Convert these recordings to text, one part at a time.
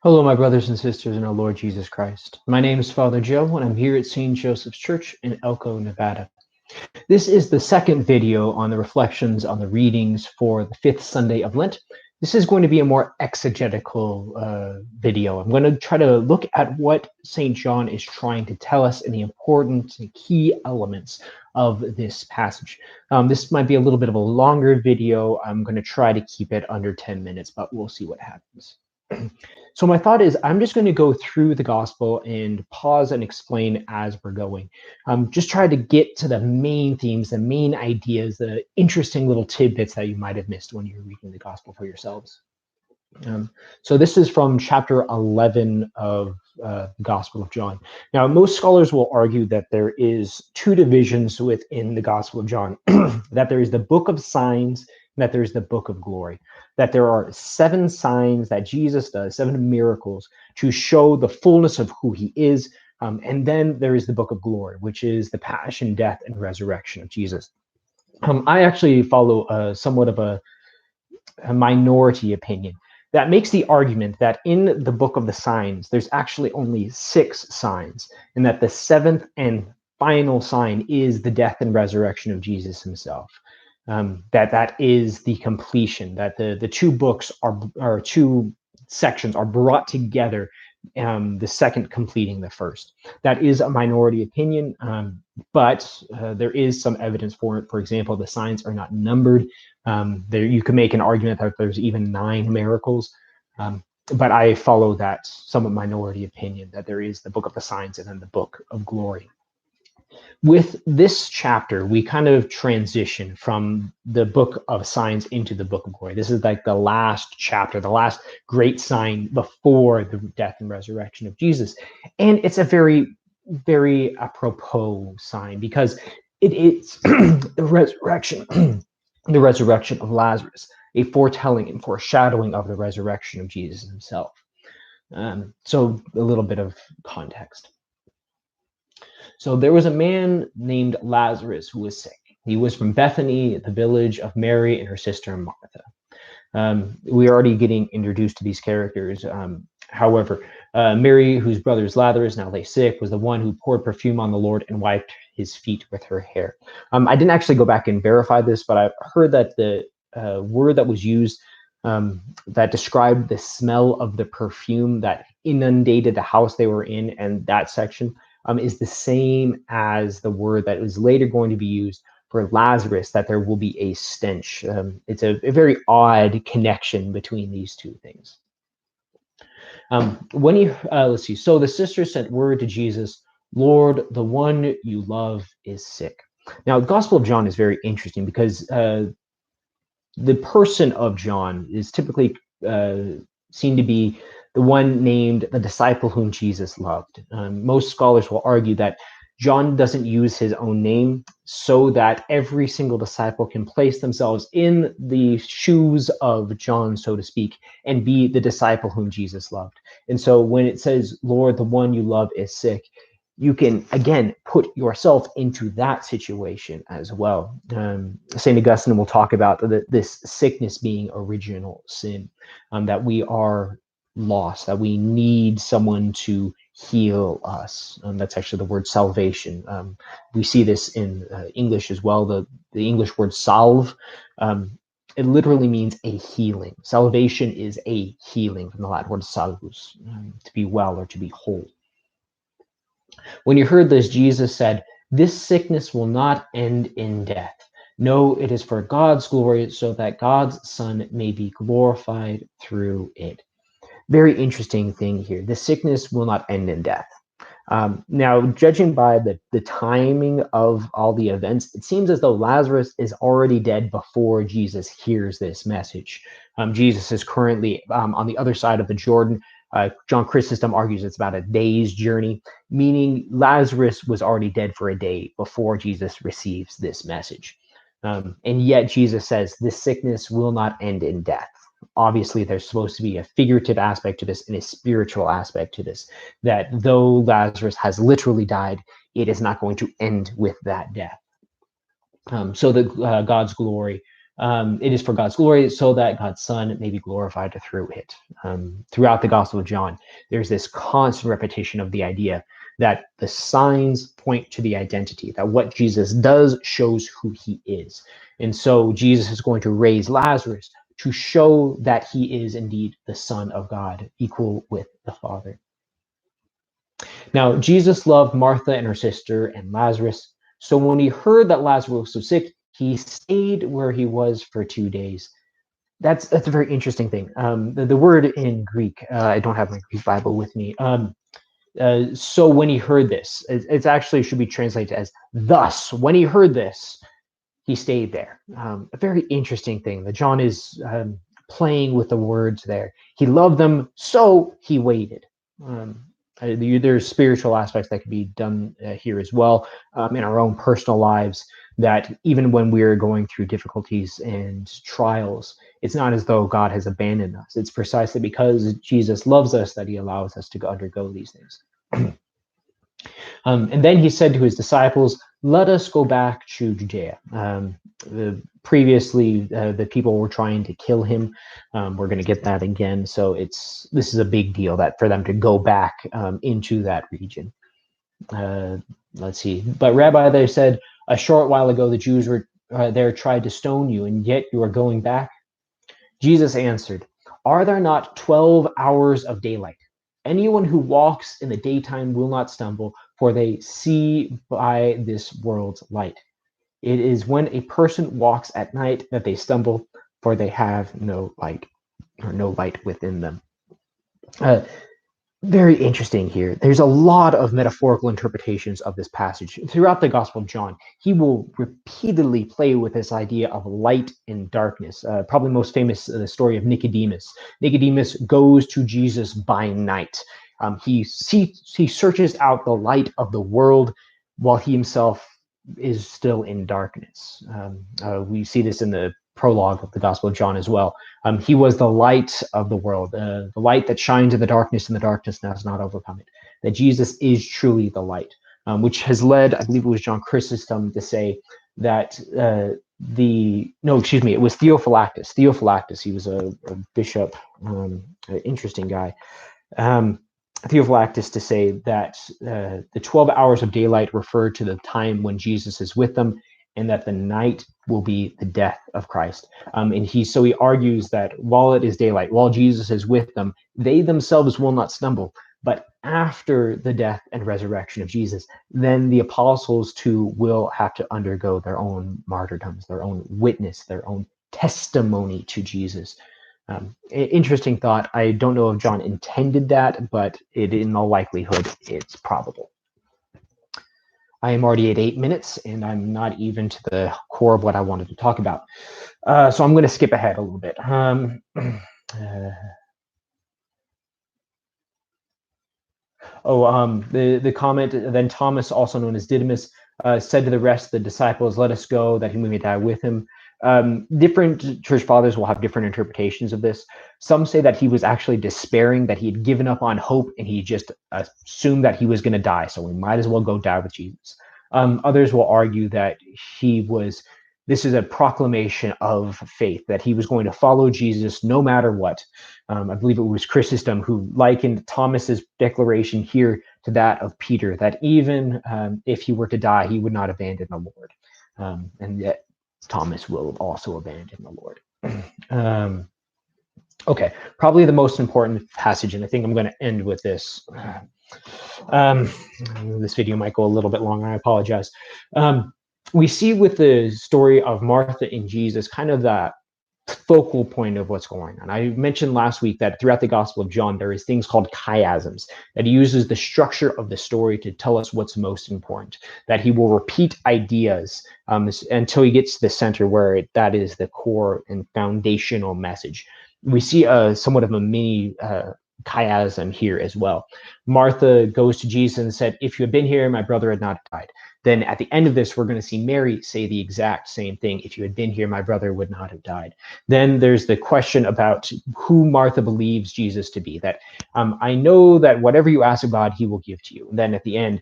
Hello, my brothers and sisters in our Lord Jesus Christ. My name is Father Joe, and I'm here at St. Joseph's Church in Elko, Nevada. This is the second video on the reflections on the readings for the fifth Sunday of Lent. This is going to be a more exegetical video. I'm going to try to look at what St. John is trying to tell us and the important and key elements of this passage. This might be a little bit of a longer video. I'm going to try to keep it under 10 minutes, but we'll see what happens. So my thought is I'm just going to go through the gospel and pause and explain as we're going. Just try to get to the main themes, the main ideas, the interesting little tidbits that you might have missed when you're reading the gospel for yourselves. So this is from chapter 11 of the Gospel of John. Now, most scholars will argue that there is two divisions within the Gospel of John, that there is the book of signs, and that there is the book of glory, that there are 7 signs that Jesus does, 7 miracles to show the fullness of who he is. And then there is the book of glory, which is the passion, death, and resurrection of Jesus. I actually follow somewhat of a minority opinion that makes the argument that in the book of the signs, there's actually only 6 signs, and that the 7th and final sign is the death and resurrection of Jesus himself. That is the completion, that the 2 books or 2 sections are brought together, the second completing the first. That is a minority opinion, but there is some evidence for it. For example, the signs are not numbered. There, you can make an argument that there's even 9 miracles, but I follow that somewhat minority opinion that there is the book of the signs and then the book of glory. With this chapter, we kind of transition from the book of signs into the book of glory. This is like the last chapter, the last great sign before the death and resurrection of Jesus. And it's a very, very apropos sign because it is the resurrection, the resurrection of Lazarus, a foretelling and foreshadowing of the resurrection of Jesus himself. So a little bit of context. So there was a man named Lazarus who was sick. He was from Bethany, the village of Mary and her sister Martha. We're already getting introduced to these characters. However, Mary, whose brother Lazarus now lay sick, was the one who poured perfume on the Lord and wiped his feet with her hair. I didn't actually go back and verify this, but I've heard that the word that was used that described the smell of the perfume that inundated the house they were in and that section is the same as the word that was later going to be used for Lazarus, that there will be a stench. It's a very odd connection between these two things. Let's see. So the sisters sent word to Jesus, Lord, the one you love is sick. Now, the Gospel of John is very interesting because the person of John is typically seen to be the one named the disciple whom Jesus loved. Most scholars will argue that John doesn't use his own name so that every single disciple can place themselves in the shoes of John, so to speak, and be the disciple whom Jesus loved. And so when it says, Lord, the one you love is sick, you can, again, put yourself into that situation as well. St. Augustine will talk about this sickness being original sin, that we are lost, that we need someone to heal us. That's actually the word salvation. We see this in English as well. The English word salve, it literally means a healing. Salvation is a healing from the Latin word salvus, to be well or to be whole. When you heard this, Jesus said, "This sickness will not end in death. No, it is for God's glory, so that God's Son may be glorified through it." Very interesting thing here. The sickness will not end in death. Now, judging by the timing of all the events, it seems as though Lazarus is already dead before Jesus hears this message. Jesus is currently on the other side of the Jordan. John Chrysostom argues it's about a day's journey, meaning Lazarus was already dead for a day before Jesus receives this message. And yet Jesus says, this sickness will not end in death. Obviously, there's supposed to be a figurative aspect to this and a spiritual aspect to this, that though Lazarus has literally died, it is not going to end with that death. So the God's glory It is for God's glory, so that God's Son may be glorified through it. Throughout the Gospel of John, there's this constant repetition of the idea that the signs point to the identity, that what Jesus does shows who he is. And so Jesus is going to raise Lazarus to show that he is indeed the Son of God, equal with the Father. Now, Jesus loved Martha and her sister and Lazarus. So when he heard that Lazarus was sick, he stayed where he was for 2 days. That's a very interesting thing. The word in Greek, I don't have my Greek Bible with me. So when he heard this, it actually should be translated as thus. When he heard this, he stayed there. A very interesting thing that John is playing with the words there. He loved them, so he waited. There's spiritual aspects that could be done here as well in our own personal lives, that even when we're going through difficulties and trials, it's not as though God has abandoned us. It's precisely because Jesus loves us that he allows us to undergo these things. And then he said to his disciples, let us go back to Judea. Previously, the people were trying to kill him. We're going to get that again. So this is a big deal that for them to go back into that region. Let's see. But Rabbi, they said, a short while ago, the Jews were there tried to stone you, and yet you are going back. Jesus answered, are there not 12 hours of daylight? Anyone who walks in the daytime will not stumble, for they see by this world's light. It is when a person walks at night that they stumble, for they have no light, or no light within them. Very interesting here. There's a lot of metaphorical interpretations of this passage. Throughout the Gospel of John, he will repeatedly play with this idea of light and darkness. Probably most famous, the story of Nicodemus. Nicodemus goes to Jesus by night. He searches out the light of the world while he himself is still in darkness. We see this in the prologue of the Gospel of John as well. He was the light of the world, the light that shines in the darkness, and the darkness now has not overcome it. That Jesus is truly the light, which has led, I believe it was John Chrysostom, to say that it was Theophylactus. Theophylactus, he was a bishop, an interesting guy. Theophylactus to say that the 12 hours of daylight refer to the time when Jesus is with them, and that the night will be the death of Christ. And he argues that while it is daylight, while Jesus is with them, they themselves will not stumble. But after the death and resurrection of Jesus, then the apostles too will have to undergo their own martyrdoms, their own witness, their own testimony to Jesus. Interesting thought. I don't know if John intended that, but in all likelihood, it's probable. I am already at 8 minutes, and I'm not even to the core of what I wanted to talk about. So I'm going to skip ahead a little bit. The comment, then Thomas, also known as Didymus, said to the rest of the disciples, let us go, that he may die with him. Different church fathers will have different interpretations of this. Some say that he was actually despairing, that he had given up on hope, and he just assumed that he was going to die, so we might as well go die with Jesus. Others will argue that this is a proclamation of faith, that he was going to follow Jesus no matter what. I believe it was Chrysostom who likened Thomas's declaration here to that of Peter, that even if he were to die, he would not abandon the Lord. And yet Thomas will also abandon the Lord. Okay, probably the most important passage, and I think I'm going to end with this. This video might go a little bit longer, I apologize. We see with the story of Martha and Jesus kind of that focal point of what's going on. I mentioned last week that throughout the Gospel of John, there is things called chiasms, that he uses the structure of the story to tell us what's most important, that he will repeat ideas until he gets to the center where that is the core and foundational message. We see somewhat of a mini chiasm here as well. Martha goes to Jesus and said, if you had been here, my brother had not died. Then at the end of this, we're going to see Mary say the exact same thing. If you had been here, my brother would not have died. Then there's the question about who Martha believes Jesus to be, that I know that whatever you ask of God, he will give to you. And then at the end,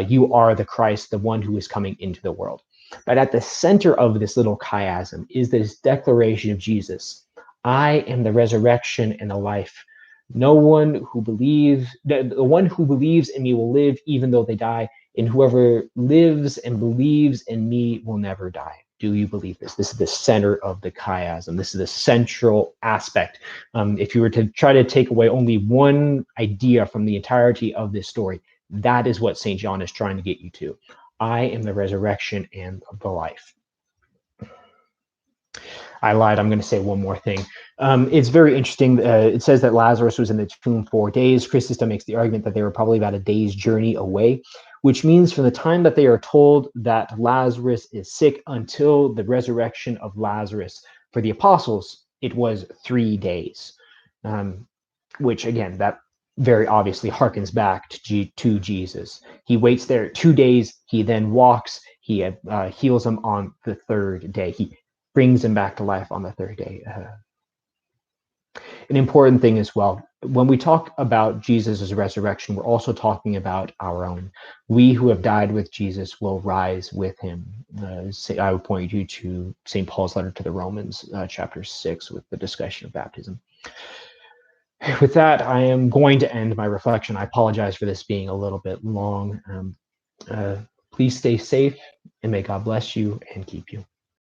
you are the Christ, the one who is coming into the world. But at the center of this little chiasm is this declaration of Jesus: I am the resurrection and the life. No one who believes, the one who believes in me will live even though they die, and whoever lives and believes in me will never die. Do you believe this? This is the center of the chiasm. This is the central aspect. If you were to try to take away only one idea from the entirety of this story, that is what St. John is trying to get you to. I am the resurrection and the life. I lied. I'm going to say one more thing. It's very interesting. It says that Lazarus was in the tomb 4 days. Chrysostom makes the argument that they were probably about a day's journey away, which means from the time that they are told that Lazarus is sick until the resurrection of Lazarus for the apostles, it was 3 days, which again, that very obviously harkens back to Jesus. He waits there 2 days. He then walks. He heals him on the 3rd day. He brings him back to life on the 3rd day. An important thing as well, when we talk about Jesus' resurrection, we're also talking about our own. We who have died with Jesus will rise with him. I would point you to St. Paul's letter to the Romans, chapter 6, with the discussion of baptism. With that, I am going to end my reflection. I apologize for this being a little bit long. Please stay safe, and may God bless you and keep you.